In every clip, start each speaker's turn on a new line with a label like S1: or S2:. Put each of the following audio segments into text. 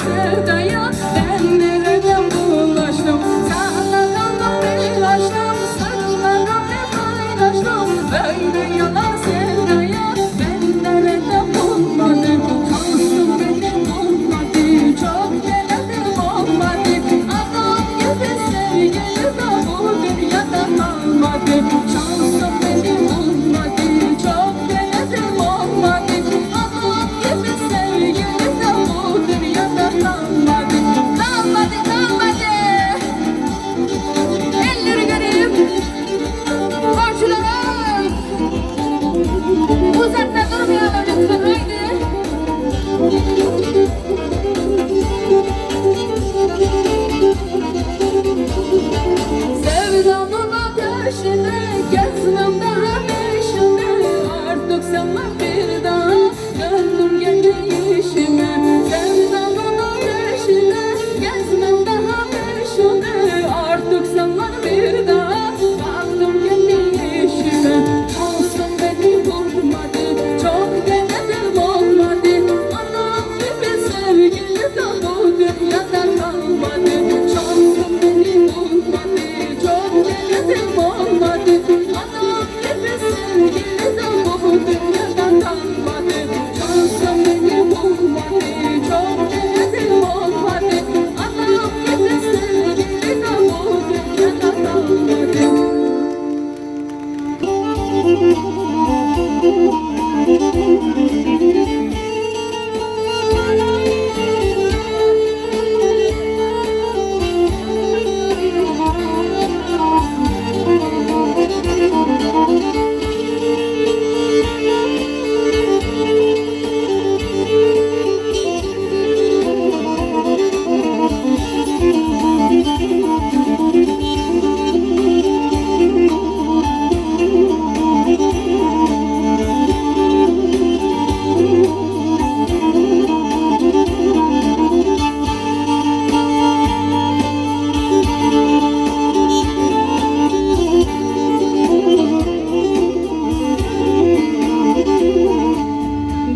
S1: sevdaya ben nereden bulaştım? Sana kaldım ilaçtım, sırlarım ne paylaştım. Böyle yalan sevdaya ben nereden bulmadım? Şansım benim olmadı, çok denedim olmadı. Adam gibi sevgili de bu dünyada kalmadı. Şansım benim olmadı, çok denedim olmadı. Adam gibi sevgili de bu dünyada kalmadı. Kalmadı, kalmadı. Elleri göreyim. Komşularım. Uzakta durmayalım lütfen, haydi. Sevdamın ateşine gezmem daha peşine. Artık sanmam bir daha döndüm kendi işime. Sevdamın ateşine gezmem daha peşine. Artık sanmam bir daha baktım kendi işime. Olsun beni vurmadı, çok denedim olmadı. Anam gibi sevgili de bu dünyada kalmadı. Şansım beni vurmadı, çok denedim olmadı. Anam gibi sevgili de bu dünyada kalmadı. Şansım beni vurmadı, çok denedim olmadı. Anam gibi sevgili de bu dünyada kalmadı.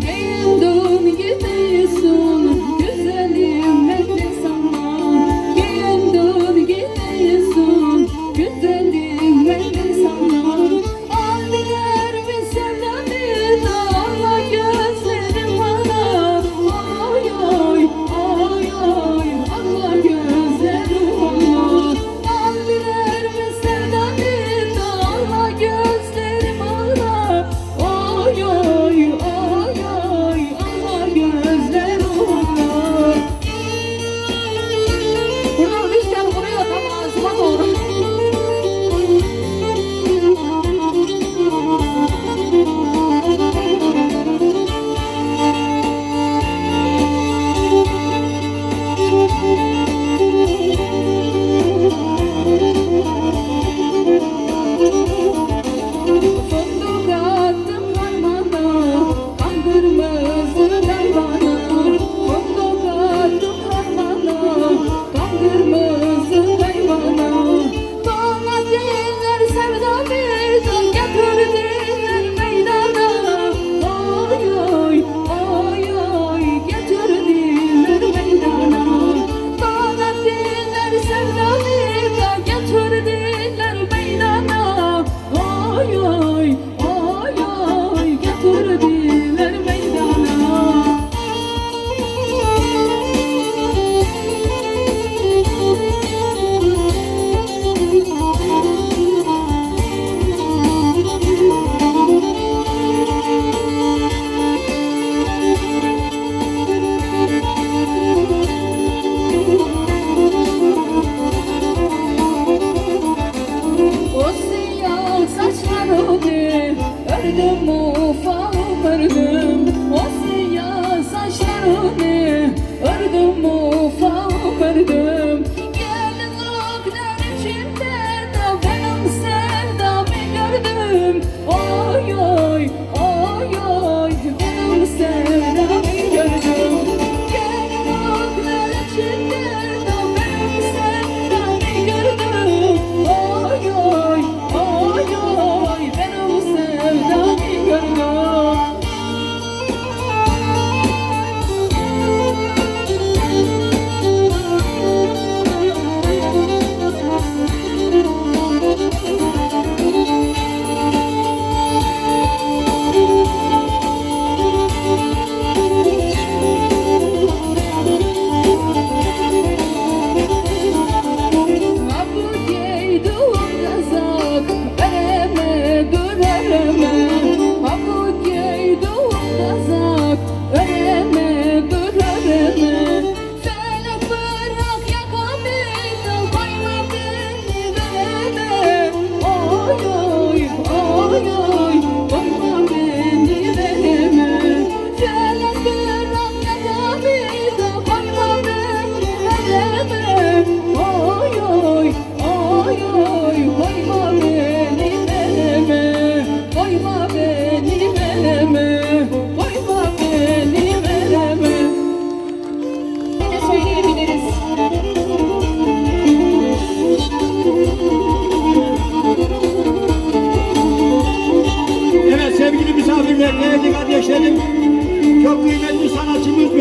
S1: Giyindin gidiyorsun, güzelim ben de sana. Giyindin gidiyorsun, güzelim ben de sana. Anneler mi sevdamı dağla gözlerim bana. Oy oy, oy oy, Allah gözlerim bana. Anneler mi sevdamı dağla gözlerim bana. Oy oy, oy oy, Allah gözlerim bana. Buradan rüzgar vuruyor tam ağzıma doğru. Fındık attım harmana, kan kırmızı kayvana. Fındık attım harmana, kan kırmızı kayvana. Bana değiller sevdamı, getirdiler meydana. Oy oy, oy oy, getirdiler meydana. Bana değiller sevdamı, getirdiler meydana. Oy oy, oy oy, getirdiler meydana. O siyah saçlarını ördüm, ufak ördüm. O siyah saçlarını ördüm, ufak ördüm. Gelin oklar içinde de benim sevdamı gördüm. Oy oy, oy oy, benim sevdamı gördüm. Gelin oklar içinde de benim sevdamı gördüm. Oy oy, oy oy, benim sevdamı gördüm.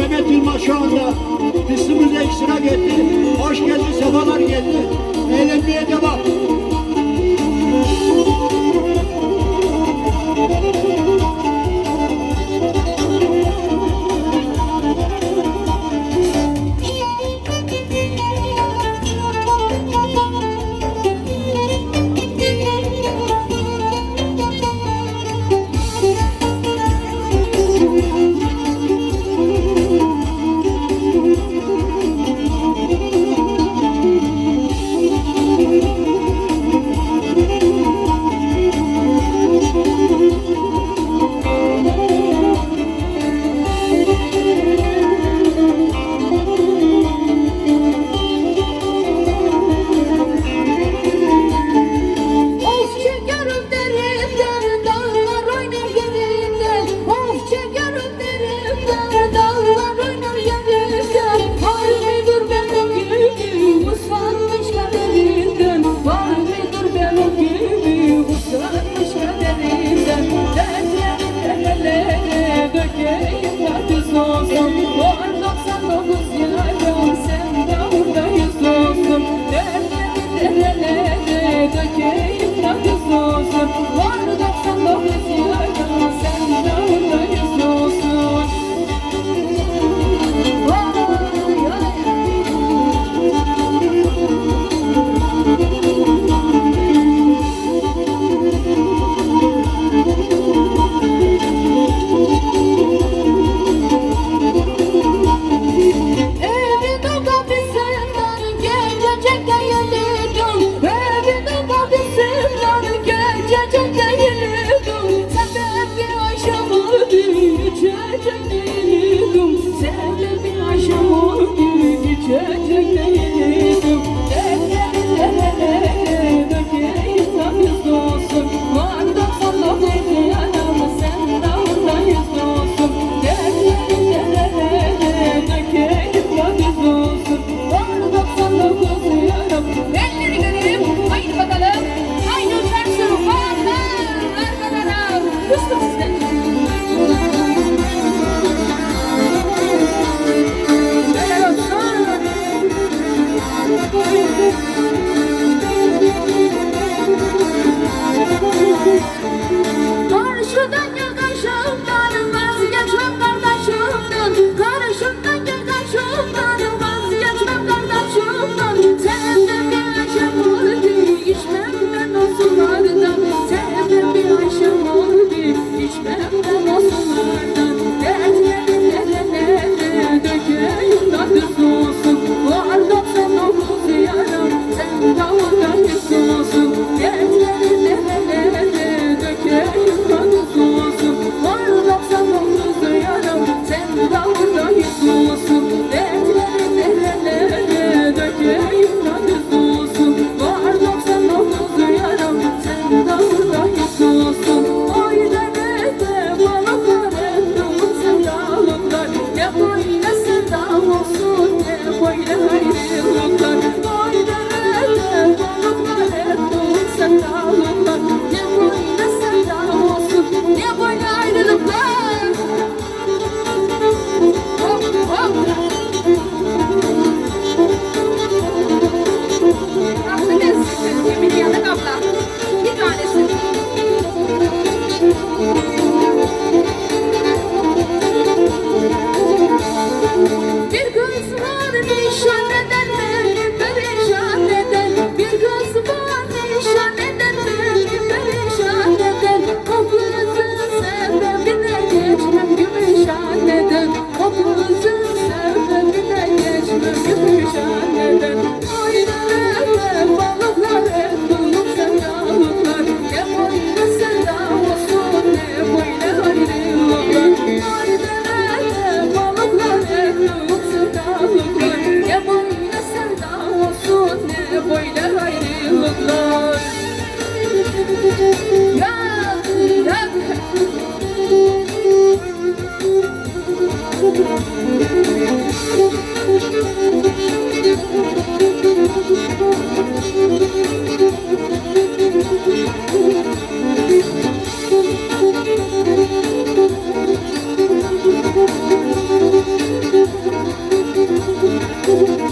S2: Mehmet Yılmaz şu anda üstümüze iştirak etti. Hoş geldi, sefalar geldi. Eğlenmeye devam.
S1: Müzik